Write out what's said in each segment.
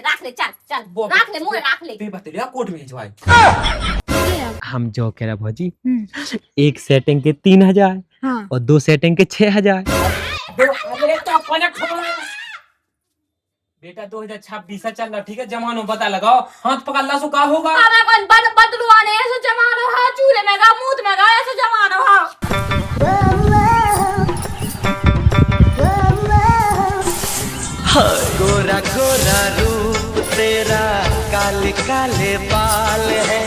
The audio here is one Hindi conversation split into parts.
रख ले, चल चल रख ले, मुंह रख ले। बतलिया कोर्ट में भिजवाए। हम जो कह रहे भौजी, एक सेटिंग के 3000 और 2 सेटिंग के 6000। बेटा 2026 चल रहा, ठीक है, जमानो पता लगाओ, हाथ पकड़ ला सो का होगा। हमें कौन बदलवाने ऐसे जमानो है, चूल्हे में गा मूत में गा ऐसे जमानो है। गोरा गोरा रूप तेरा, काले काले बाल है।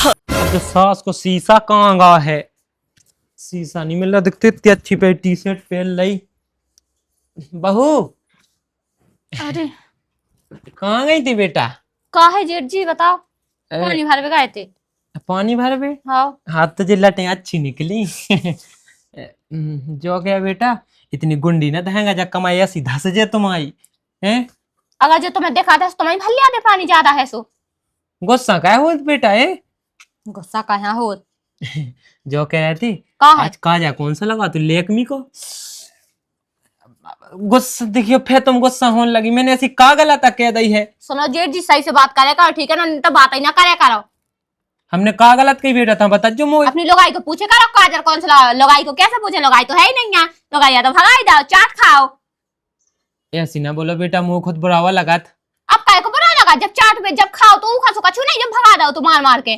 अब तो सास को शीशा कहाँ गा है, शीशा नहीं मिल रहा, दिखते इतनी अच्छी पे टी शर्ट पहन ली। बहू अरे कहाँ गई थी बेटा? का है जेठ जी बताओ, पानी भर में गए थे। पानी भर में? हाँ हाथ तो जिल्लटें अच्छी निकली। जो क्या बेटा, इतनी गुंडी ना दहेंगा जब कमाई ऐसी धस जे तुम आई हैं। अगर जो तुम्हें देखा था तो तुम्हें भर लिया दे, पानी ज्यादा है सो। गुस्सा क्या हो बेटा है? गुस्सा कहाँ हो? जो कह रही थी का है? आज काजा कौन सा लगा तू लेकमी को? गुस्सा देखियो, फिर तुम गुस्सा होने लगी, मैंने ऐसी का गलत कह दी है? सुनो जेठ जी सही से बात करे करो, ठीक है ना, नहीं तो बात ही ना करे करो। हमने का गलत कही बेटा था बता जो मोए। अपनी लोगाई को पूछे करो काजल कौन सा लोगाई को कैसे पूछे, लोगाई तो है ही नहीं है, लोगाई या तो भगाई दो, चाट खाओ। ऐसी ना बोलो बेटा, मुंह खुद बुरावा लगा। अब काय को बुरा लगा, जब चाट पे जब खाओ तो उखा सुखा छू नहीं, जब भगा दो तो मार मार के।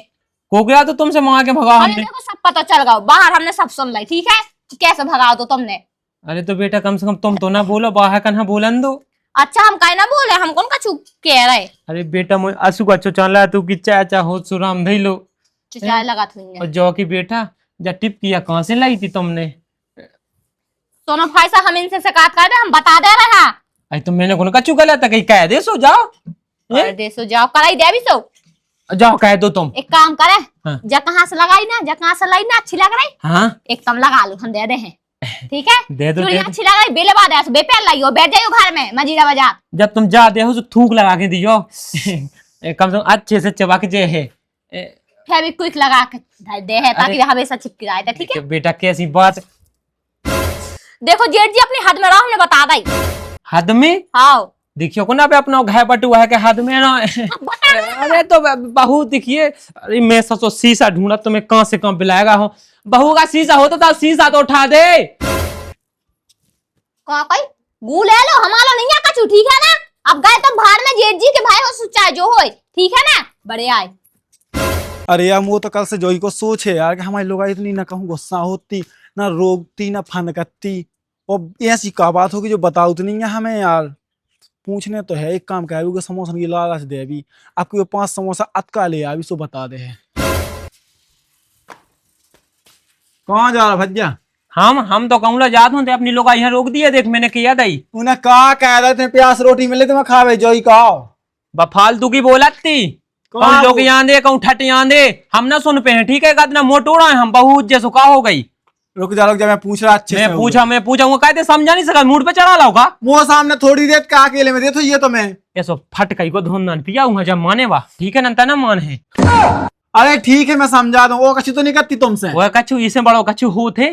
को गया तो तुमसे मार के भगा अरे हमने। देखो सब पता चल गया बाहर, हमने सब सुन ली, ठीक है, कैसे भगाओ तो तुमने। अरे तो बेटा कम से कम तुम तो ना बोलो, बाहर कन्हा बोलन दो। अच्छा हम काय ना बोले, हम कौन कछु कह रहे। अरे बेटा मुझे आंसू का चला तू की चाचा हो सुराम धई लो चिचाए लगा थी और जो की बेटा जब टिप किया कहाँ से लाई थी तुमने? सोनो भाई साहब हम इनसे शिकायत कर दे, हम बता दे रहे हैं। अरे तो मैंने कौन कचू गलत है, कहीं कह दे सो जाओ। कर दे सो जाओ, कराई दे भी सो। जाओ कह दो तुम। एक काम करे, हाँ। जब कहाँ से लगाई ना, जब कहाँ से लाई ना अच्छी लग रही, हाँ एक कम लगा लो, हम दे दे हैं, ठीक है। दे दो, चूड़ी दे दो। अच्छी लग रही, बेले बाद ऐसे बेपैर लाइयो, बैठ जाइयो घर में मजीरा बजा। जब तुम जा दे हो तो थूक लगा के दियो। कम से कम अच्छे से चबा के जे है फेविक्विक लगा के दे है, ताकि हमेशा चिपकी रहे, ठीक है। बेटा कैसी बात। देखो जेठ जी अपनी हद में रहो, हमने बता दी। हद में? हाँ देखियो को ना पे अपना घर बटुआ है के हद में ना। अरे तो बहू देखिए, अरे मैं सचो शीशा ढूंढा तुम्हें कहां से कहां बिलाएगा हो। बहू का शीशा होता था, शीशा तो उठा दे। कहा कोई गू ले लो, हमारा नहीं है कछु, ठीक है ना। अब गए तुम बाहर में, जेठ जी के भाई हो चाहे जो हो, ठीक है ना, बड़े आए। अरे यार वो तो कल से जोई को सोच है यार कि हमारी लोग इतनी ना कहूँ गुस्सा होती ना रोकती ना फनकती, और ऐसी का बात होगी जो बताओ तो नहीं है हमें यार। पूछने तो है, एक काम कर समोसा की लालच दे अभी, आपको 5 समोसा अतका ले अभी सो बता दे है। कहाँ जा रहा भज्जा? हम तो कहूँ जात हूँ अपनी लोग यहाँ रोक दिए, देख मैंने किया दई। उन्हें कहा कह रहे थे प्यास रोटी मिले तो मैं खावे जोई का फालतू की बोलत थी। हम लोग यहाँ दे कहूँ ठट यहाँ दे, हम ना सुन पे हैं, ठीक है। इतना मोटोड़ा है हम, बहुत जैसो का हो गई। रुक जा मैं पूछ रहा अच्छे से। मैं पूछा कहते समझा नहीं सका, मूड पे चढ़ा लाओ का वो सामने थोड़ी देर का अकेले में दे तो ये तो मैं ऐसो फट कई को धोन नान पिया हूँ जब माने वाह, ठीक है ना मान है। अरे ठीक है मैं समझा दूं, वो कछु तो नहीं करती तुमसे। वो कछु इसे बड़ो कछु हो थे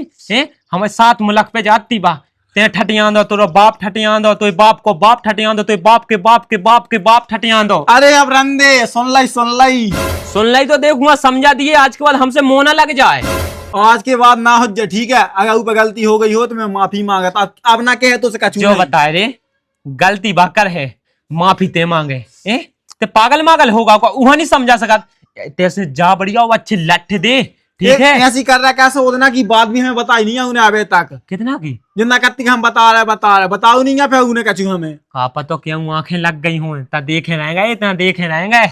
हमें 7 मुलक पे जाती बा, ते ठटियां दो, तोरो बाप ठटियां दो, तो बाप को बाप ठटियां दो, तो बाप के बाप के बाप के बाप ठटियां दो। अरे अब रंदे सुन लाई तो देखूंगा, समझा दिए, आज के बाद हमसे मोना लग जाए। आज के बाद ना हो जाए, ठीक है। अगर ऊपर गलती हो गई हो तो मैं माफी मांगता, अब ना कहे तो कछु जो बताए रे गलती बाकर है, माफी ते मांगे ते पागल मागल होगा वहां नहीं समझा सका। तेरे जा बढ़िया वो अच्छी लठ दे, ठीक है। ऐसी कर रहा है कैसे, उतना की बात भी हमें बताई नहीं है उन्हें अभी तक। कितना की जितना करती हम बता रहे बताओ नहीं है, फिर उन्हें कछु हमें आपा तो क्यों आंखें लग गई हूँ, ता देखे रहेंगे, इतना देखे रहेंगे,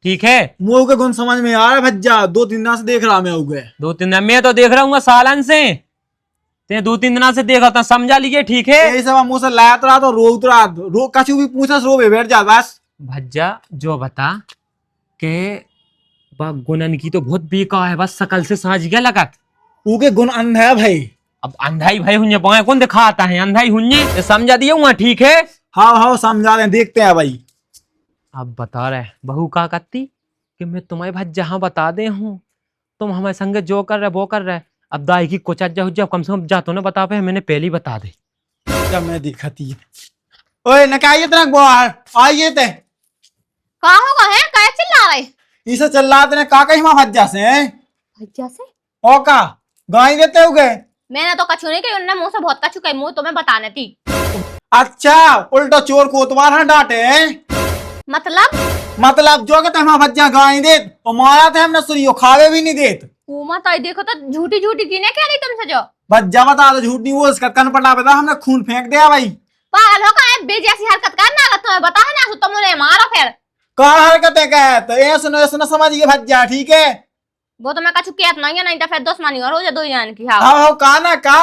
ठीक है। मुंह के गुण समझ में आ रहा है भज्जा, 2-3 दिन से देख रहा मैं उगे। 2-3 दिन मैं तो देख रहा हूँ सालन से, ते 2-3 दिन से देखा था, समझा लीजिए, ठीक है। यही सब मुंह से लात रहा तो रोक रहा, रो कछु भी पूछा रो बैठ जा बस। भज्जा जो बता के गुणन की तो बहुत बेकार है, बस सकल से साझ गया लगा। उनके गुण अंधा है भाई। अब अंधाई भाई हुन्ने बाएं कौन दिखाता है, अंधाई हुन्ने समझा दिया हुआ, ठीक है। हाँ समझा रहे, देखते हैं भाई। अब बता रहे बहू का करती कि मैं तुम्हें भाई जहां बता दे हूँ, तुम हमारे संग जो कर रहे वो कर रहे। अब दाई की कुछ जब कम से कम जा तो ना बता पे, मैंने पहले ही बता दे। जब मैं दिखाती है ओए नकाइए तरह बाहर आइए ते कहा होगा है क्या चिल्ला रहे? इसे चिल्लाते ने का कहीं मां भज्जा से हैं? भज्जा से? ओ का गाय देते हो गए? मैंने तो कछु नहीं कही, उन्होंने मुंह से बहुत कछु कही, मुंह तुम्हें बताने थी। अच्छा उल्टा चोर कोतवाल हैं डांटे हैं? मतलब जो कहते हम भज्जा गाय देत और मारा थे हमने सुनियो खावे भी नहीं देत। ओ मत आई देखो तो झूठी झूठी कीने कह रही तुमसे जो। भज्जा बता दो झूठ नहीं वो इसका कन पटा बता हमने खून फेंक दिया भाई। पागल हो का बे जैसी हरकत करना अगर तुम्हें बता है ना तो तुम उन्हें मारो फिर। का हरकतें कह तो ये सुनो समझिए भज्जा ठीक है। वो तो मैं कछु कहत नहीं है, नहीं तो फिर दुश्मनी और हो जा दो जान की। हाँ हाँ का ना का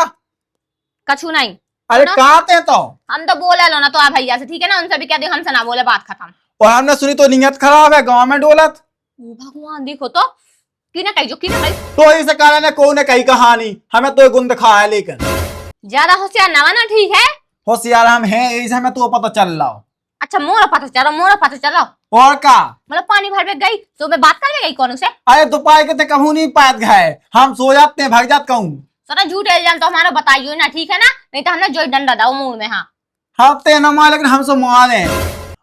कछु नहीं। अरे कहते तो हम तो बोले लो ना तो आप भैया से ठीक है ना, उनसे भी कह दियो हमसे ना बोले, बात खत्म। और हमने सुनी तो नियत खराब है गांव में डोलत। ओ भगवान देखो तो किने कही जो किने कही। तो इसे कारण ने को ने कही कहानी हमें तो गुण दिखा है लेकिन ज्यादा होशियार ना बना ठीक है। होशियार हम हैं ऐसे हमें तो पता चल रहा हो। अच्छा मोरा पता चलो और का मतलब पानी भर में गई तो मैं बात करने गई कौन से? अरे दोपहर के ते कहूं नहीं पात गए हम सो जाते हैं भाग जात कहूं। सर झूठे इल्जाम तो हमारा बताइयो ना ठीक है ना, नहीं तो हमने जो डंडा दाओ मुंह में। हाँ हफ्ते न मार लेकिन हमसे मार है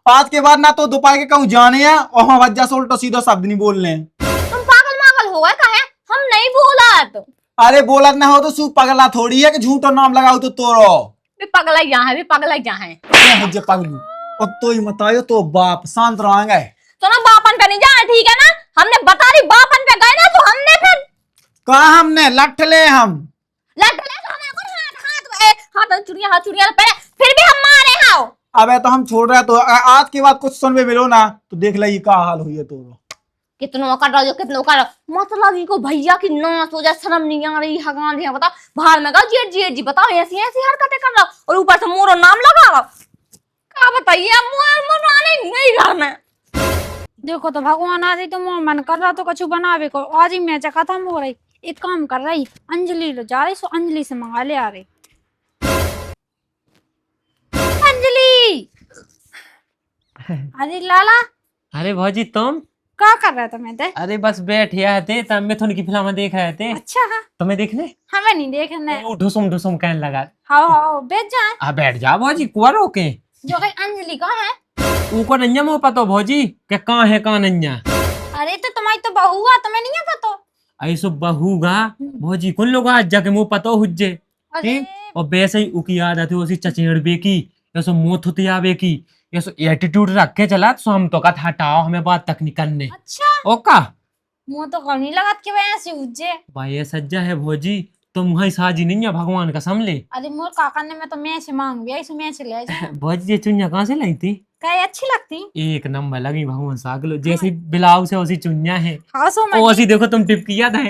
आज के बाद ना तो दोपहर के कहूं जाने हैं और हम भज्जा से उल्टा सीधा शब्द नहीं बोलने। तुम पागल हो गए कहे हम नहीं बोला तो। अरे बोलत ना हो तो सू पगला थोड़ी है कि झूठो नाम लगाओ तो तोरो भी पगला यहाँ है, भी पगला यहाँ है। भज्जा पगलू और तो ही मतायो तो बाप शांत रहेंगे। तो ना बापन पे नहीं जाना ठीक है ना, हमने बता रही बापन पे गए ना तो हमने फिर कहा हमने लठ ले हम लट ले तो हमें को हाथ चुड़िया पे फिर भी हम मारे हाओ। अबे तो हम छोड़ रहे तो आज के बाद कुछ सुनवे मिलो ना तो देख ली का हाल हुई है तो कितनों कर रहा कितनों कर मतलब ये को भैया की नाच हो जाए, शर्म नहीं आ रही हगान दिया बता बाहर में गाओ जेठ जी बताओ ऐसी ऐसी हरकतें कर रहा और ऊपर से मोरो नाम लगा रहा। क्या बताइए नहीं घर में देखो तो भगवान आज ही तो मन कर रहा तो कछु बनावे को आज ही मैच खत्म हो रही। एक काम कर रही अंजलि लो जा रही सो अंजलि से मंगा ले आ रही। अंजलि अरे लाला अरे भौजी तुम क्या कर रहा था? मैं ते अरे बस बैठे आए थे तब मिथुन की फिल्म देख रहे थे। अच्छा हाँ तुम्हें देखने हमें नहीं देखने। वो ढुसुम ढुसुम कहने लगा। हाँ बैठ जाए। बैठ जा भौजी कुआरो के जो कहीं अंजलि का है ऊको नन्या मुँह पतो भौजी के कहाँ है कहाँ नन्या। अरे तो तुम्हारी तो बहू हुआ तुम्हें नहीं है पता? ऐसो बहूगा भौजी कुन लोग आज जाके मुँह पतो हुज्जे अरे और वैसे ही उकी याद आती उसी चचेड़ बेकी ऐसो मुँह थुतिया बेकी ऐसो एटीट्यूड रख के चला तो हम तो कथा हटाओ हमें बात तक नहीं करने। अच्छा ओका मुँह तो कौन नहीं लगा के वजह से उज्जे। भाई ये सज्जा है भौजी तुम वही साजी नहीं है भगवान का समले। अरे मोर काका ने मैं तो मैच मांग भी ऐसे मैच ले जा। भौजी ये चुनिया कहाँ से लाई थी? क्या अच्छी लगती? एक नंबर लगी भगवान सागलो जैसी ब्लाउज है उसी चुनिया है हाँ सो मैं ओसी देखो तुम टिपकिया था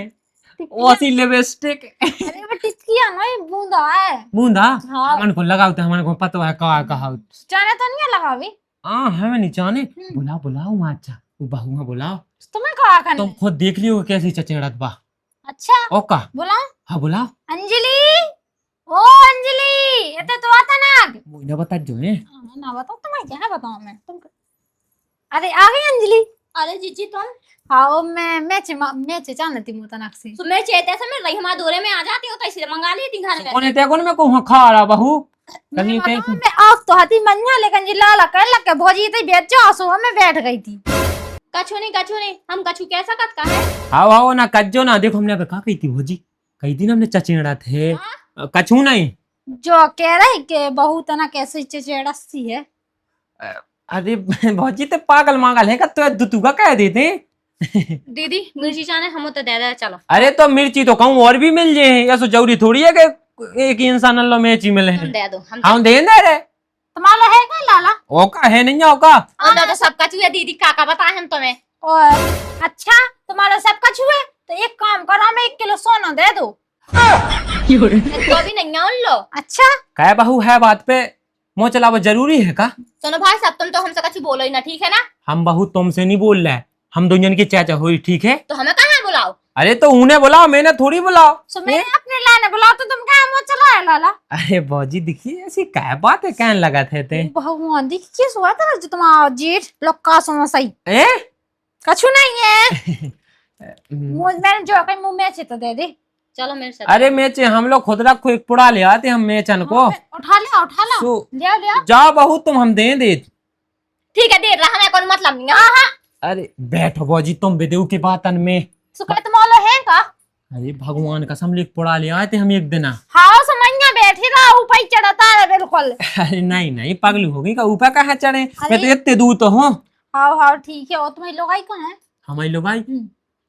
ओसी लिपस्टिक अरे वो टिचकिया ना ये बूंदा है बूंदा हाँ। हमन को लगाते हमन को पता है कहा जाने तो नहीं लगा भी हाँ हमें नहीं जाने बुलाओ बुलाओ वहाँ अच्छा वो बहू बुलाओ तुम्हें कहा करने तुम खुद देख लियो कैसी चचेड़त बा। अच्छा ओका बुलाओ हाँ बुलाओ अंजलि ओ अंजलि ये तो आता ना मुझे बता जो है ना बताओ तुम्हें क्या बताऊं मैं तुम। अरे आ गई अंजलि। अरे जीजी तुम हाँ मैं जानती हूँ तनक से तो मैं चेते से मैं रही हमारे दौरे में आ जाती हूँ तो इसलिए मंगा लेती घर में। कोने ते कोने में को खा रहा बहू कहीं ते मैं आप तो हाथी मंजा लेकिन जी लाला कर लग के भौजी तो बेच जाओ सो मैं बैठ गई थी। कछु नहीं हम कछु कैसा कत का है। हाँ हाँ ना कज्जो ना देखो हमने कहा कही थी भौजी कई दिन हमने चचेड़ा थे कछू नहीं जो कह रहे कि बहू तना कैसे चचेड़सी है। अरे भौजी तो पागल मागल है का तो दुतुगा कह देते दीदी मिर्ची चाने हम तो दे दे चलो। अरे तो मिर्ची तो कहूँ और भी मिल जाए ऐसा जरूरी थोड़ी है कि एक ही इंसान अल्लाह में चीज मिले हम दे दो हम दे रहे तुम्हारा है क्या लाला? ओका है नहीं ओका हम तो सब कछु है दीदी काका बताए हम तुम्हें। और अच्छा तुम्हारा सब कुछ हुए तो एक काम करो हमें 1 किलो सोना दे दो। तो भी नहीं उन लो। अच्छा कह बहू है बात पे मोह चलावा जरूरी है का? सुनो भाई सब तुम तो हमसे कछु बोलो ही ना ठीक है ना। हम बहू तुमसे नहीं बोल रहे हम दोनों की चाचा हुई ठीक है। तो हमें कहाँ बुलाओ? अरे तो उन्हें बुलाओ मैंने थोड़ी बुलाओ। सो मैंने अपने लाने बुलाओ तो तुम क्या मुँह चलाए लाला? अरे भौजी देखिए ऐसी क्या बात है कहने लगा थे भगवान दी किस हुआ था जो तुम्हारा जेठ लक्का सोना सही ए कछु नहीं है। मैंने जो कहीं मुंह में तो दे दे चलो मेरे साथ। अरे मेचे हम लोग खुद रखो एक पुड़ा ले आते हम मेचन को उठा ले सो ले जाओ बहू तुम हम दे ठीक है दे रहा हमें कौन मतलब नहीं हाँ। अरे बैठो भौजी तुम बेदू की बातन में। सुकत मौला है का अरे भगवान कसम लिख पड़ा ले आए थे हम एक दिन। हाँ समझना बैठी रहा ऊपर ही चढ़ता है बिल्कुल। अरे नहीं नहीं पगली होगी का ऊपर कहाँ चढ़े, मैं तो अरे। इतने दूर तो हूँ। हाँ हाँ ठीक है। और तुम्हारी लोग आई कौन है? हमारी लोग आई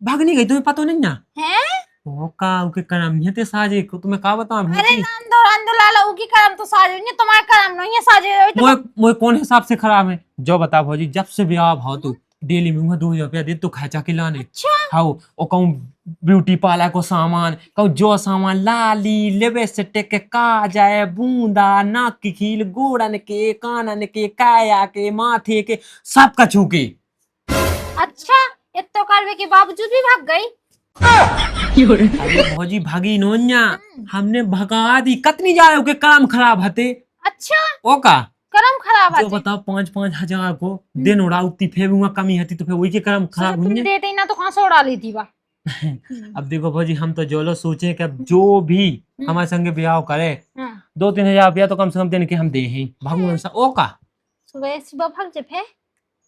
भाग नहीं गई, तुम्हें पता नहीं ना? हैं? ओ का उनके कर्म नहीं थे साजे को, तुम्हें का बताऊं अरे भौजी। अंदो लाला उकी करम तो साजे नहीं, तुम्हारे करम नहीं है साजे। मोए मोए कौन हिसाब से खराब है जो बता भौजी, जब से ब्याह भाव तू डेली में 2000 रुपया दे तो खर्चा के लाने। अच्छा हाँ ओ कहूँ ब्यूटी पार्लर को सामान कहूँ जो सामान लाली लिपस्टिक के काजल बूंदा नाक की खील गोड़न के कानन के काया के माथे के सब कछू के। अच्छा इतो करवे के बावजूद भी भाग गई। अरे भौजी भागी नोन्या, हमने भगा दी कतनी जा रहे के काम खराब हते। अच्छा ओ का करम खराब है। जो बताओ 5-5 हजार को दिन उड़ा उतनी फेबूंगा कमी हती तो फिर वही के कर्म खराब तुम हुई। देते ही ना तो कहाँ से उड़ा लेती बा। अब देखो भौजी हम तो जोलो सोचे कि अब जो भी हमारे संगे ब्याह करे हाँ। 2-3 हजार रुपया तो कम से कम देने के हम दे ही भगवान सा। ओ का सुबह सुबह भाग जब है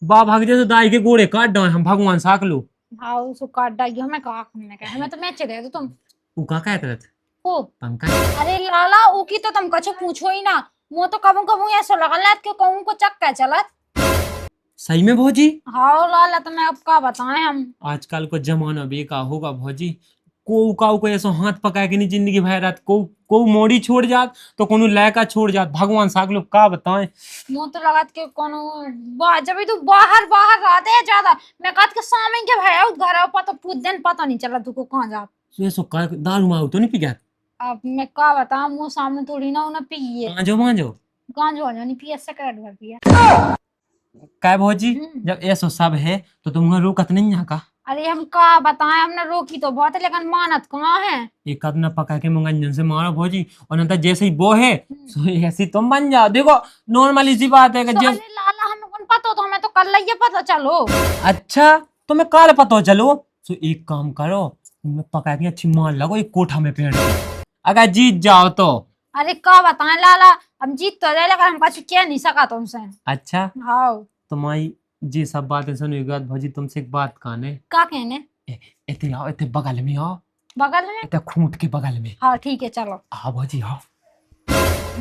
बा भाग जाए तो दाई के गोड़े काट दो हम भगवान साक लो। भाव सु काट डागी हमें कहा हमने कहा हमें तो मैच दे दो तुम ऊ का कहत रहत हो। पंकज अरे लाला उकी तो तुम कछु पूछो ही ना, वो तो कबू कबू ऐसा लगल कि कहूं को चक्का चलत। सही में भौजी? हाँ लाला तो मैं अब का बताएं हम। आजकल को जमाना बेका होगा भौजी, को ऐसा हाथ पका के नहीं जिंदगी भर रात को मोड़ी छोड़ जात तो कोनो लयका छोड़ जात भगवान साक लोग का बताएं। मुंह तो लगत के कोनो जब तू बाहर बाहर रहते है ज्यादा, मैं कहत के सामने के भाई उस घर पर तो पूछ दिन पता नहीं चला तू को कहां जा। सो का दारू माऊ तो नहीं पी गया? अब मैं का बताऊं मुंह सामने थोड़ी ना उन्हें पिए मांजो गांजो नहीं पिए सिगरेट भर पिए। क्या भौजी जब ऐसा सब है तो तुम रोकत नहीं यहाँ का? अरे हम का बताएं, हमने रोकी तो बहुत है लेकिन मानत कहाँ है। एक आध ना पका के मंगंजन से मारो भौजी और ना तो जैसे ही वो है सो ऐसी तुम बन जाओ। देखो नॉर्मली सी बात है कि अरे लाला हमें कौन पता तो हमें तो कल ये पता चलो। अच्छा तुम्हें काल पता चलो सो एक काम करो तुम्हें पका के अच्छी मार लगो एक कोठा में पेड़ अगर जीत जाओ तो। अरे का बताएं लाला हम जीत तो जाए लेकिन हम कुछ कह नहीं सका तुमसे। अच्छा हाँ तुम्हारी जी सब बातें सुनी के बाद भौजी तुमसे एक बात कहने। का कहने? इतने आओ इतने बगल में आओ, बगल में? इतने खूंट के बगल में। हाँ ठीक है चलो। हाँ भौजी आओ।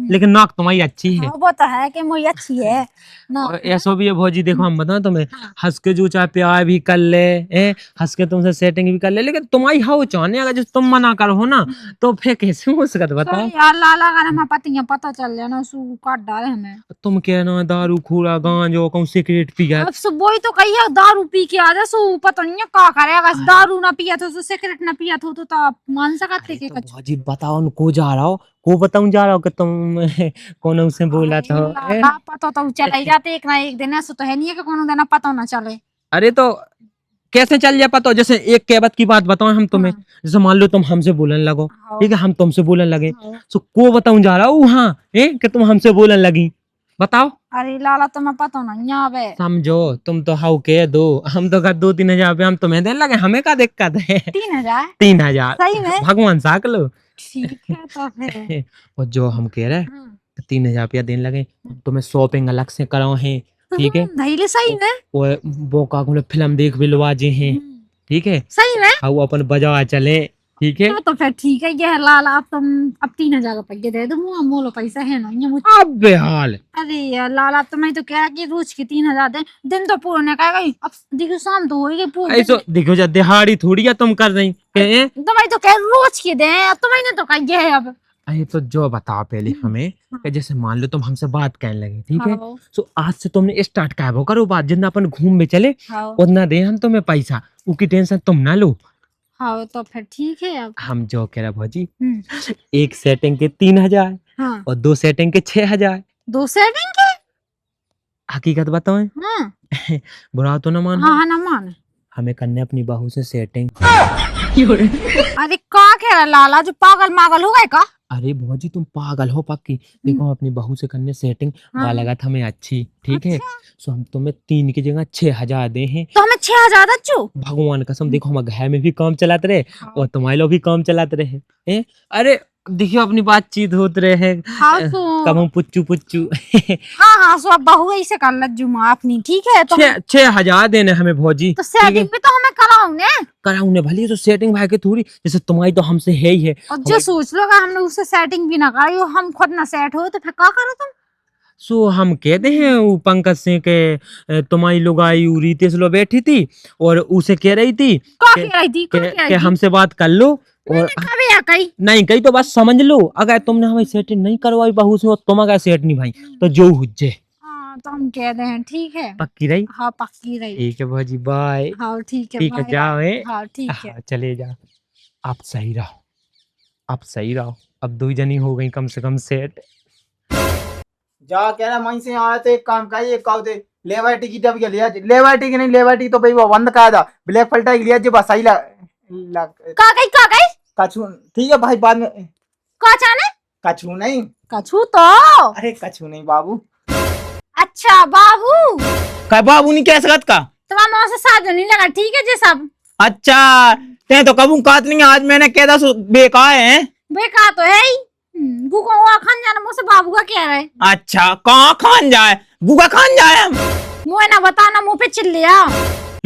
लेकिन नाक तुम्हारी अच्छी है। हाँ, वो तो है कि मुझे अच्छी है ना। ऐसा भी है भौजी देखो हम बताओ तुम्हें हंस के जो चाहे प्यार भी कर ले हंस के तुमसे सेटिंग भी कर ले, लेकिन तुम्हारी हाँ चाहने अगर जो तुम मना करो ना तो फिर कैसे हो सकता बताओ यार लाला अगर हमें पता चल जाए ना सु काट डाले हमें। तुम कहना दारू खूरा गांजो कहूँ सिगरेट पी गया अब सुबह ही तो कही दारू पी के आ जा सो पता नहीं है का करेगा। दारू ना पिया तो सिगरेट ना पिया तो आप मान सकते के कुछ। भौजी बताओ उनको जा रहा हो को बताऊं जा रहा हो कि तुम कौन उसे बोला था? पता तो चले जाते एक ना एक दिन ऐसा तो है नहीं है कि कोनो दिन पता ना चले। अरे तो कैसे चल जाए पता? जैसे एक कहवत की बात बताओ हम तुम्हें, जैसे मान लो तुम हमसे बोलने लगो ठीक है हम तुमसे बोलने लगे तो को बताऊं जा रहा हूँ हाँ कि तुम हमसे बोलने लगी बताओ। अरे लाला तुम्हें पता नहीं आवे। समझो तुम तो हाउ के दो हम तो कर 2-3 हजार रुपया हम तुम्हें देने लगे, हमें क्या दिक्कत है? 3000 3000 सही में? भगवान साक लो। ठीक है तो फिर और जो हम कह रहे 3000 रुपया देने लगे तुम्हें शॉपिंग अलग से कराओ है ठीक है नहीं ले सही में वो का फिल्म देख भी लवा जे हैं ठीक है सही में हाँ वो अपन बाजार चले ठीक है। तो फिर ठीक है ये लाला अब तुम अब 3000 रुपये दे दो मुँह मोलो पैसा है ना मुझे। अब बेहाल अरे यार लाला तुम्हें तो कह कि रोज की 3000 दे दिन तो पूरा ने कहेगा अब देखो शाम तो होगी पूरी। ऐसो देखो जा दिहाड़ी थोड़ी है तुम कर रही तुम्हें तो कह रोज की दे तुम्हें तो कह है अब। अरे तो जो बताओ पहले हमें कि जैसे मान लो तुम हमसे बात कहने लगे ठीक है तो आज से तुमने स्टार्ट कर वो करो बात जितना अपन घूम में चले उतना दे हम तुम्हें पैसा उसकी टेंशन तुम ना लो। हाँ तो फिर ठीक है अब हम जो कह रहे भौजी एक सेटिंग के 3000 और 2 सेटिंग के 6000। 2 सेटिंग के हकीकत बताओ बुरा तो ना मान? हाँ ना मान हमें करने अपनी बहू से सेटिंग। अरे का कह रहा लाला जो पागल मागल हो गए का? अरे भौजी तुम पागल हो पक्की। देखो हम अपनी बहू से करने सेटिंग हाँ। लगा था हमें अच्छी, ठीक है। सो हम तुम्हें 3 की जगह 6,000 दे हैं। तो हमें 6,000 अच्छू। भगवान कसम देखो हम घर में भी काम चलाते रहे और तुम्हारे लोग भी काम चलाते रहे हैं। अरे देखियो अपनी बातचीत होते रहे हैं। हाँ तो कब हम पुच्चू पुच्चू हाँ हाँ सो अब बहू ऐसे कर लज्जू माँ अपनी, ठीक है। तो 6,000 देने हमें भौजी। तो सेटिंग भी तो हमें कराओ ने। कराऊ ने भली तो सेटिंग भाई के थोड़ी, जैसे तुम्हारी तो हमसे है ही है। और जो सोच लो अगर हमने उससे सेटिंग भी ना कराई और हम खुद ना सेट हो तो फिर क्या करो तुम। सो हम कहते हैं वो पंकज से के तुम्हारी लोग आई रीतेश लो बैठी थी और उसे कह रही थी क्या कह रही थी, क्या कह कि रही थी? हमसे बात कर लो। और मैंने कभी या कही नहीं कही तो बस समझ लो, अगर तुमने हमें सेटिंग नहीं करवाई बहू से और तुम अगर सेट नहीं भाई तो जो हुज्जे। हाँ तो हम कह रहे हैं ठीक है। पक्की रही? हाँ पक्की रही। ठीक है भौजी बाय। हाँ ठीक है ठीक है बाय जाओ बाय। है। हाँ ठीक है। हाँ, चले जाओ। आप सही रहो, आप सही रहो। अब 2 जनी हो गई कम से कम सेट। जा कह रहा वहीं से आया तो एक काम का ये कहो दे लेवा टिकट अब लिया लेवा टिकट नहीं लेवा टिकट तो भाई वो बंद कर दा ब्लैक पलटा लिया जो बस सही का गई कछु ठीक है भाई बाद में का जाने कछु नहीं कछू तो। अरे कछु नहीं बाबू अच्छा बाबू का बाबू नहीं कह सकत का तुम्हारा माँ से साथ नहीं लगा, ठीक है जी सब। अच्छा ते तो कबू कात नहीं आज मैंने कह दा बेकार है बेकार तो है ही। गुको हुआ खान जाना मुझसे बाबू का क्या है। अच्छा कहाँ खान जाए गुगा खान जाए हम मुझे ना बताना मुंह पे चिल्लिया।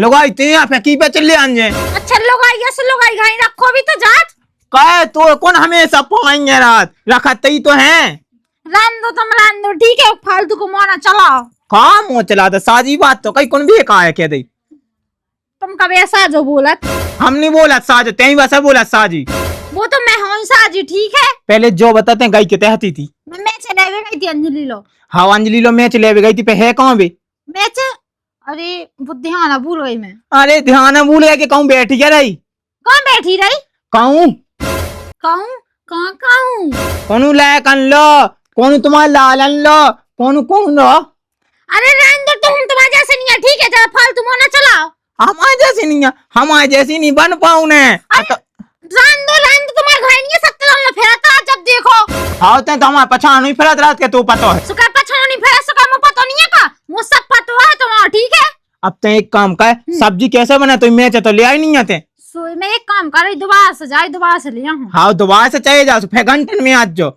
लोग आते हैं फेंकी पे चले आंजे अच्छा लोग आई ऐसे लोग आई घाई रखो भी तो जात कहे तो कौन हमेशा पाएंगे रात रखते ही तो हैं रान दो तुम रान दो, ठीक है। फालतू को मोना चलाओ कहाँ मुँह चला था साजी बात तो कहीं कौन भी कहा है कह दे तुम कभी ऐसा जो बोलत। हम नहीं बोला साज तेई वैसा बोला साजी वो तो मैं हूँ साजी, ठीक है। पहले जो बताते हैं गई के तहती थी मैं चले गई थी अंजलि लो। हाँ अंजलि लो मैच ले गई थी पे है कहाँ भी मैच अरे बुद्धियां ना भूल गई मैं। अरे ध्यान भूल गया कि कहूँ बैठी क्या रही कौन बैठी रही कहूँ कहूँ कहाँ कहूँ कौन लाया कन लो कौन तुम्हारा लालन लो कौन कौन लो अरे रहने दो तुम तुम्हारे जैसे नहीं है, ठीक है। जरा फालतू मोना चलाओ। हमारे जैसी नहीं है हमारे जैसी नहीं बन पाऊ ने रहने दो तुम्हारे घर नहीं है, सत्य तुम फेरता जब देखो। हाँ तो हमारे पछाड़ नहीं फिरत रात के तू पता है सुका पछाड़ नहीं फेरा सुका मुंह पता नहीं है का मुझ सब पता है तुम्हारा, ठीक है। अब तो एक काम कर सब्जी कैसे बना तो मैच तो ले आई नहीं आते सो मैं एक काम कर रही दोबारा से ले आऊं। हाँ दोबारा से चाहिए जाओ फिर घंटे में आज जो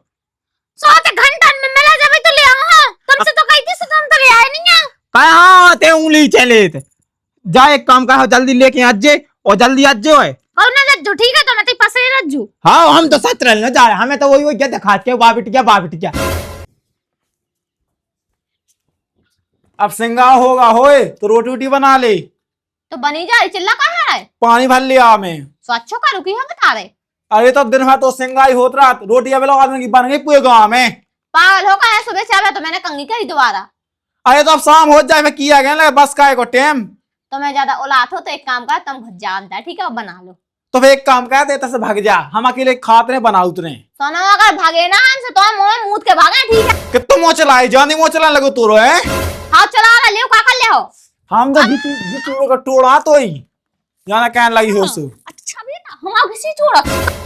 सोते घंटा में मिला जावे तो ले आऊं। तुमसे तो कही थी सो तुम तो ले आए नहीं है। कहा हाँ ते उंगली चले थे जा एक काम कर जल्दी लेके आज जे और जल्दी आज जो है कौन ना रज्जू, ठीक है। तो मैं तेरे पास ही रज्जू। हाँ हम तो सच रहने जा रहे हैं हमें तो वही क्या दिखा के बाबिट क्या अब सिंगार होगा होए तो रोटी वोटी बना ले। तो बनी जा रही, चिल्ला कहाँ है? पानी भर लिया मैं। स्वच्छ का रुकी है बता रहे। अरे तो दिन भर तो सिंगाई होत रात रोटी अब लोग आदमी की बन गई पूरे गाँव में। पागल हो गया, सुबह से आवे तो मैंने कंगी करी दोबारा। अरे तो अब शाम हो जाए मैं किया गया ना बस का को टाइम। तो मैं ज्यादा औलाद हो तो एक काम कर, तुम घर जानता है, ठीक है, बना लो। तो फिर एक काम कर देता से भाग जा हम अकेले खाते रहे बनाओ उतरे। सोना अगर भागे ना हमसे तो हम मुंह मूद के भागे, ठीक है। कितना मोह चलाए जानी मोह चलाने लगो तू रो है। हाँ चला रहा, ले का कर ले हो। हम तो जितू का टोड़ा तो ही जाना कहने लगी हो सु। अच्छा बेटा हमारा किसी छोड़ा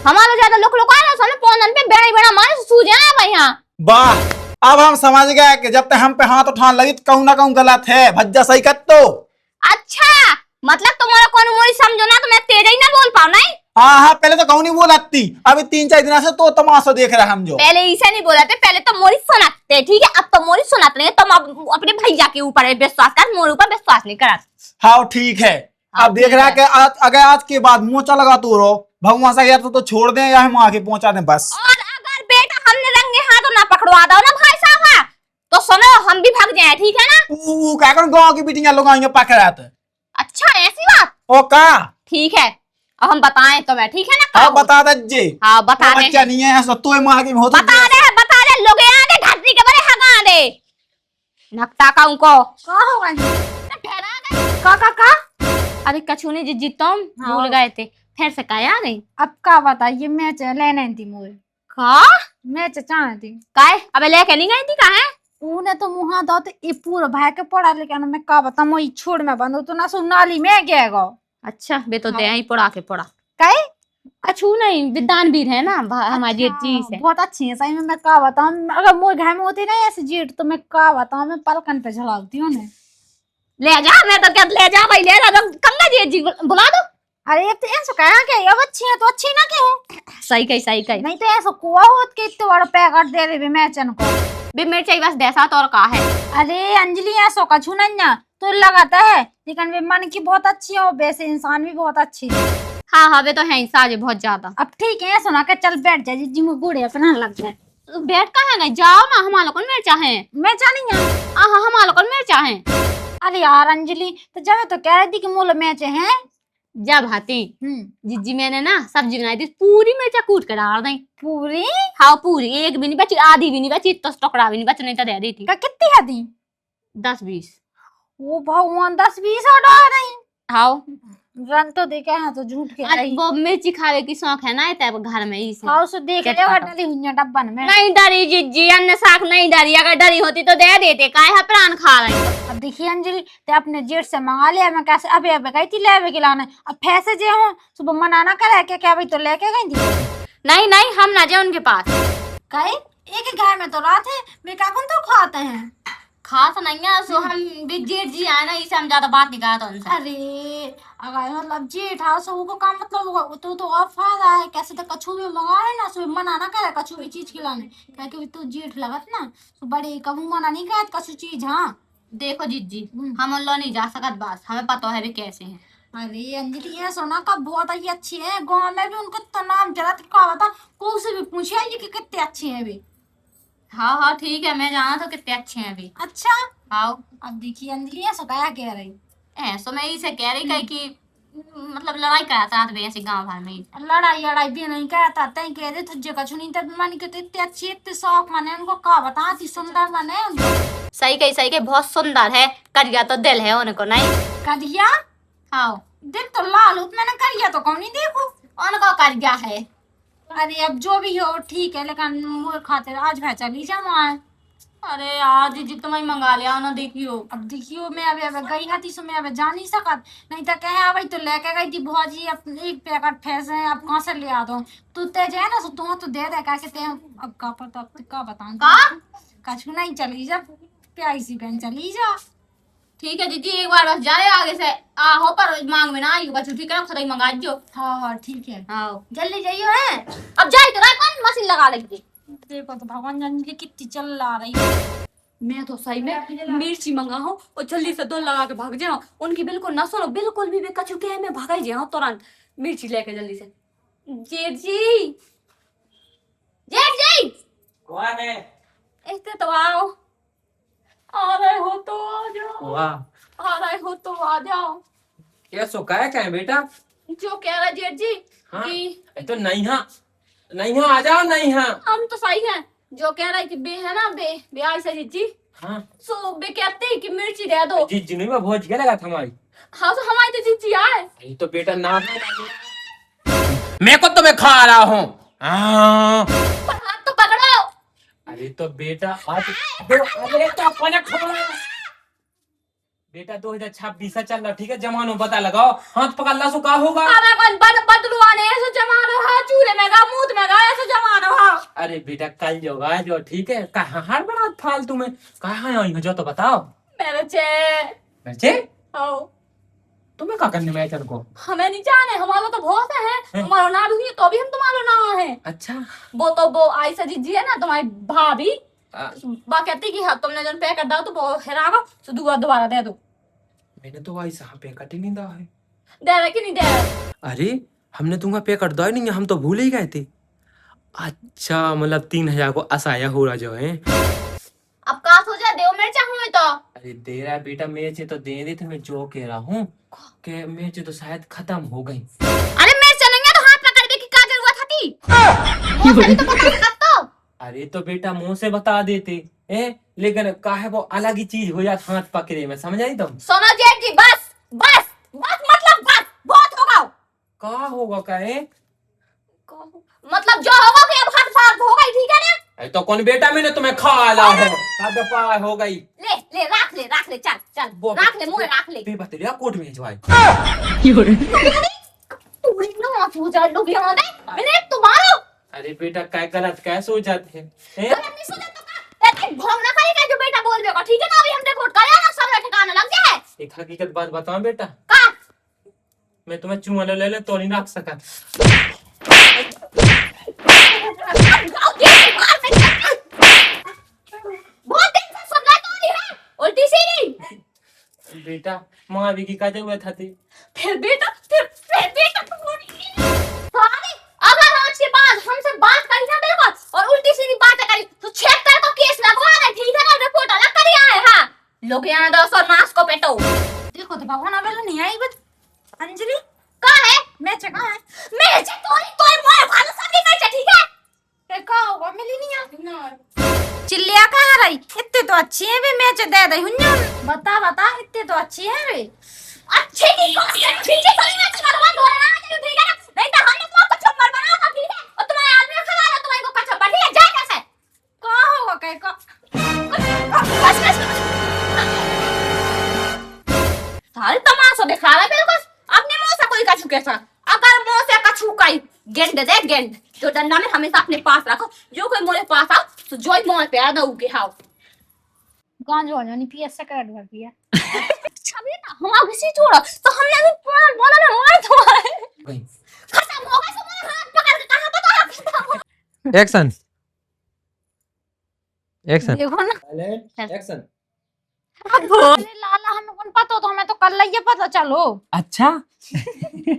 हमारा ज्यादा लोग आ रहा सोने पौधन पे बेड़ा बेड़ा मारे सूझे ना भाई। यहाँ वाह अब हम समझ गए कि जब तक हम पे हाथ उठाने लगी तो कहूँ ना कहूँ गलत है भज्जा सही कर तो। अच्छा मतलब तुम्हारा कौन मोरी समझो ना तो मैं तेज ही ना बोल पाऊँ नहीं। हाँ हाँ पहले तो कहूँ नहीं बोलती अभी 3-4 दिन से तो तमाशा देख रहे हम जो। पहले इसे नहीं बोला थे, पहले तो मोरी सुनाते, ठीक है। अब तो मोरी सुनाते नहीं, तुम अपने भैया के ऊपर विश्वास कर, मोरे ऊपर विश्वास नहीं करा। हाँ ठीक है अब देख रहा है कि अगर आज के बाद मोचा लगा तू रो भगवान सा यार तो छोड़ दें या हम आके पहुंचा दें बस। और अगर बेटा हमने रंगे हाथों ना पकड़वा दो ना भाई साहब तो सुनो हम भी भाग जाए, ठीक है ना। क्या करूं गाँव की बिटियां लोग आएंगे पकड़ा तो। अच्छा ऐसी बात, ओ का ठीक है। अब हम बताएं तो मैं, ठीक है ना। हाँ बता दीजिए। हाँ बता दे, अच्छा नहीं है तो माँ की होता बता दे लोग आगे धरती के बड़े हगा दे नकता का उनको का हो गई ठहरा गए का अरे कछूने जिज्जी तुम भूल गए थे, फिर से कहा नहीं। अब का बताइए मैच लेने थी मोरे का मैच चाहने थी काय अबे लेके नहीं गई थी कहा उने तो मुहा दो तो ये पूरा भाई के पड़ा लेकिन मैं का बता मोई छोड़ में बंदो तो ना सो नाली में गएगा। अच्छा बे तो दे ही पड़ा के पड़ा काई कछु नहीं, विद्वानवीर है ना हमारी जेठ जी से। बहुत अच्छी है सही में। मैं का बताऊं, अगर मोर घर में होती ना ऐसे जेठ तो मैं का बताऊं, मैं पलकन पे चढ़ाती हूँ उन्हें। ले जा, मैं तो क्या ले जा भाई, ले जा तो कंगा जेठ जी बुला दो। अरे एक तो ऐसा कहा क्या अब अच्छी है तो अच्छी ना क्यों? सही कही। नहीं तो ऐसा कुआ होत के इतने बड़ा पैकेट दे रहे मैचन को। बे मेरे चाहिए बस देसा तो और का है। अरे अंजलि ऐसा कछु नहीं ना तो लगाता है, लेकिन वे मन की बहुत अच्छी है और वैसे इंसान भी बहुत अच्छी है। हाँ वे तो है इंसान बहुत ज्यादा। अब ठीक है सुना के चल बैठ जा जी में बूढ़े अपना लग जाए। तो बैठ का है ना, जाओ ना, हमारे लोग में चाहे। मैं जानी है। हाँ हमारे लोग में चाहे। अरे यार अंजलि तो जब तो कह रही थी कि मोल मैच है। जब हाथी जिज्जी मैंने ना सब्जी बनाई थी, पूरी मिर्चा कूट के डाल दी। पूरी? हाँ पूरी, एक भी नहीं बची, आधी भी नहीं बची, तो टुकड़ा भी नहीं बचा, नहीं तो दे दी थी। कितनी है दी? 10-20। वो भगवान 10-20 हटा नहीं। हाँ रन तो देखे हैं तो झूठ के अरे वो मिर्ची खावे की शौक है ना, तब घर में ही से। हाँ सो देख ले डली हुई डब्बन में। नहीं डरी जिज्जी, अन्य साख नहीं डरी, अगर डरी होती तो दे देते, काहे है प्राण खा रहे। अब देखिए अंजलि ते अपने जेठ से मंगा लिया, मैं कैसे अबे अबे गई थी लेवे के लाने। अब फैसे जे हूँ सुबह मना ना करे क्या भाई तो लेके गई थी। नहीं हम ना जाए उनके पास। कहे एक घर में तो रात है, मैं क्या कौन तो खाते हैं। खास नहीं है, सो हम भी जेठ जी आए ना, इसे हम ज्यादा बात नहीं करा था उनसे। अरे अगर मतलब जेठ हाँ सो को काम मतलब होगा तो और फायदा है। कैसे तो कछु भी मंगा है ना सो मना ना करे कछु भी चीज खिलाने, क्या कि तू जेठ लगत ना तो बड़े कबू मना नहीं करत कछु चीज। हाँ देखो जिज्जी, हम उन लोग नहीं जा सकत, बस हमें पता है भी कैसे हैं। अरे अंजलि ये सोना का बहुत ही अच्छी है, गाँव में भी उनको तो नाम जरा का बता को से भी पूछे ये कि कितने अच्छे हैं भी। हाँ ठीक है, मैं जाना तो कितने अच्छे हैं अभी। अच्छा हाँ अब देखिए अंजलि ऐसा क्या कह रही। ऐसा मैं इसे कह रही कही कि मतलब लड़ाई करा साथ में ऐसे गांव भर में। लड़ाई भी नहीं करता तई कह दे तुझे कछु नहीं तब मानी के इतने अच्छी इतने शौक माने उनको का बता ती सुंदर माने उनको। सही कही बहुत सुंदर है, करिया तो दिल है उनको। नहीं करिया? हाँ दिल तो लाल उत मैंने करिया तो कौन नहीं देखो उनको करिया है। अरे अब जो भी हो ठीक है, लेकिन मोर खातिर आज भाई चली जा वहाँ। अरे आज जी तुम्हें मंगा लिया ना, देखियो। अब देखियो मैं अब गई हती सो मैं अब जा नहीं सकत, नहीं तो कहे अब तो लेके गई थी भौजी अपने एक पैकेट फैसे अब कहाँ से ले आ दो तू ते जाए ना तो दे दे क्या कहते हैं। अब का पता अब का बताऊं का कछु नहीं चली जा प्यारी सी बहन चली जा। ठीक है दीदी, एक बार बस जाए आगे से आहो पर मांग में ना आई बच्चू, ठीक है ना, खुद ही मंगा दो। हाँ ठीक है हाँ जल्दी जाइयो है। अब जाए तो ना कौन मशीन लगा लेगी। देखो तो भगवान जान की कितनी चल ला रही है। मैं तो सही में मिर्ची मंगाओ और जल्दी से दो लगा के भाग जाओ, उनकी बिल्कुल ना सुनो, बिल्कुल भी कछु के मैं भाग ही जाऊं तुरंत मिर्ची लेके जल्दी से। जेठ जी कौन है? ऐसे तो आओ, आ रहे हो तो आ जाओ, वाह आ रहे हो तो आ जाओ। क्या सोकाया क्या है बेटा? जो कह रहा जेठ जी हाँ? कि तो नहीं आ जाओ। नहीं हम तो सही हैं, जो कह रहा है कि बे है ना बे आई से जीत जी। हाँ सो बे कहते हैं कि मिर्ची दे दो। जी जिन्हें में भोज क्या लगा था हमारी। हाँ तो हमारी तो जीत जी आए। ये तो बेटा ना मैं को तो मैं खा रहा हूँ। पर हाथ तो पकड़ो। अरे तो बेटा आज अरे तो अपने खा बेटा 2026 चल रहा, ठीक है, जमानो पता लगाओ, हाथ पकड़ ला सो का होगा। अरे कौन बदलवाने ऐसे जमानो है, चूल्हे में गा मूत में गा ऐसे जमानो है। अरे बेटा कल जो ठीक है, कहाँ हार बना फालतू में कहाँ आई हो जो तो बताओ। मेरे चे बच्चे आओ, तुम्हें क्या करने में चल को? हमें नहीं जाने, हमारा तो बहुत है, हमारा ना भी तो भी हम तुम्हारा ना है। अच्छा वो आई सजी जी है ना तुम्हारी भाभी, आ, बा कहती कि हाँ तुमने जन पैकेट डाल तो वो हेरागा तो दोबारा दे दो। मैंने तो भाई साहब पैकेट ही नहीं दिया है। दे रहे कि नहीं दे रहे? अरे हमने तुम्हारा पैकेट दिया नहीं है, हम तो भूल ही गए थे। अच्छा मतलब 3000 को असाया हो रहा जो है। अब काश हो जाए देव मिर्चा हुए तो। अरे दे रहा है बेटा, मेरे से तो दे दी थी, मैं जो कह रहा हूँ कि मेरे से तो शायद खत्म हो गई। अरे मिर्चा नहीं है तो हाथ पकड़ के क्या जरूरत थी? वो सही तो बता सकता। अरे तो बेटा मुंह से बता देते लेकिन काहे वो अलग ही चीज हो जात हाथ पकड़े में, समझ आई तुम? सोनो जेठ जी बस मतलब बस बहुत होगा। का होगा काहे? मतलब जो होगा कि अब हद फाड़ हो गई, ठीक है ना? अरे तो कौन बेटा, मैंने तुम्हें खा ला है, हद पार हो गई। ले रख ले चल रख ले मुंह रख ले। बतरिया कोर्ट में भिजवाई। पूरी नो सोचा लोग यहाँ दे मैंने तुम्हारो अरे बेटा काय गलत काय सोच जाते हैं गलत नहीं सोचा तो का ते भोग ना करे जो बेटा बोल बेगा ठीक है ना अभी हम रिपोर्ट कर ना सब ठिकाना लग जाए एक हकीकत बात बताऊं बेटा का मैं तुम्हें चुमा ले ले तो नहीं रख सका बहुत दिन से सुन रहा तो नहीं है उल्टी सीधी बेटा माँ भी की काजे हुए था फिर बेटा सारी अगर आज के बाद हमसे बात करी ना देखो और उल्टी सीधी बातें करी तो 76 को केस लगवा दे ठीक है ना रिपोर्ट अलग करी आए हां लोग यहां 200 नाश को पेटो देखो तो भगवान अबे नहीं आई बस अंजलि का है मैं चका है मैं जे तोरी मोए भालो सब नहीं मैं ठीक है के का होगा मिली नहीं आ चिल्लिया कहाँ रही इतने तो अच्छी है भी मैच दे दे हुन्ना बता बता इतने तो अच्छी है रे अच्छे की कोशिश ठीक है सही मैच करवा दो ना ठीक है ना नहीं तो हम लोग को चप्पल बनाओ ठीक है और तुम्हारे आदमी खवा रहा तुम्हारे को कच्चा बढ़िया जाए कैसे का होगा कह का बस सारे तमाशा दिखा रहा है बिल्कुल अपने मुंह से कोई कछु कैसा अगर मुंह से कछु काई गेंद दे गेंद जो डंडा में हमेशा अपने पास रखो जो कोई मोरे पास आओ तो जोई मोर पे आ दऊ के हाओ गांजो वाला नहीं पिया सेकंड में पिया छबी ना हम आगे से छोड़ा तो हमने भी बोला ना मार तुम्हारे खत्म हो गया तुम्हारा हाथ पकड़ के कहां पता एक्शन एक्शन देखो ना एक्शन अरे लाला हमें कौन पता तो हमें तो कल ही पता चलो अच्छा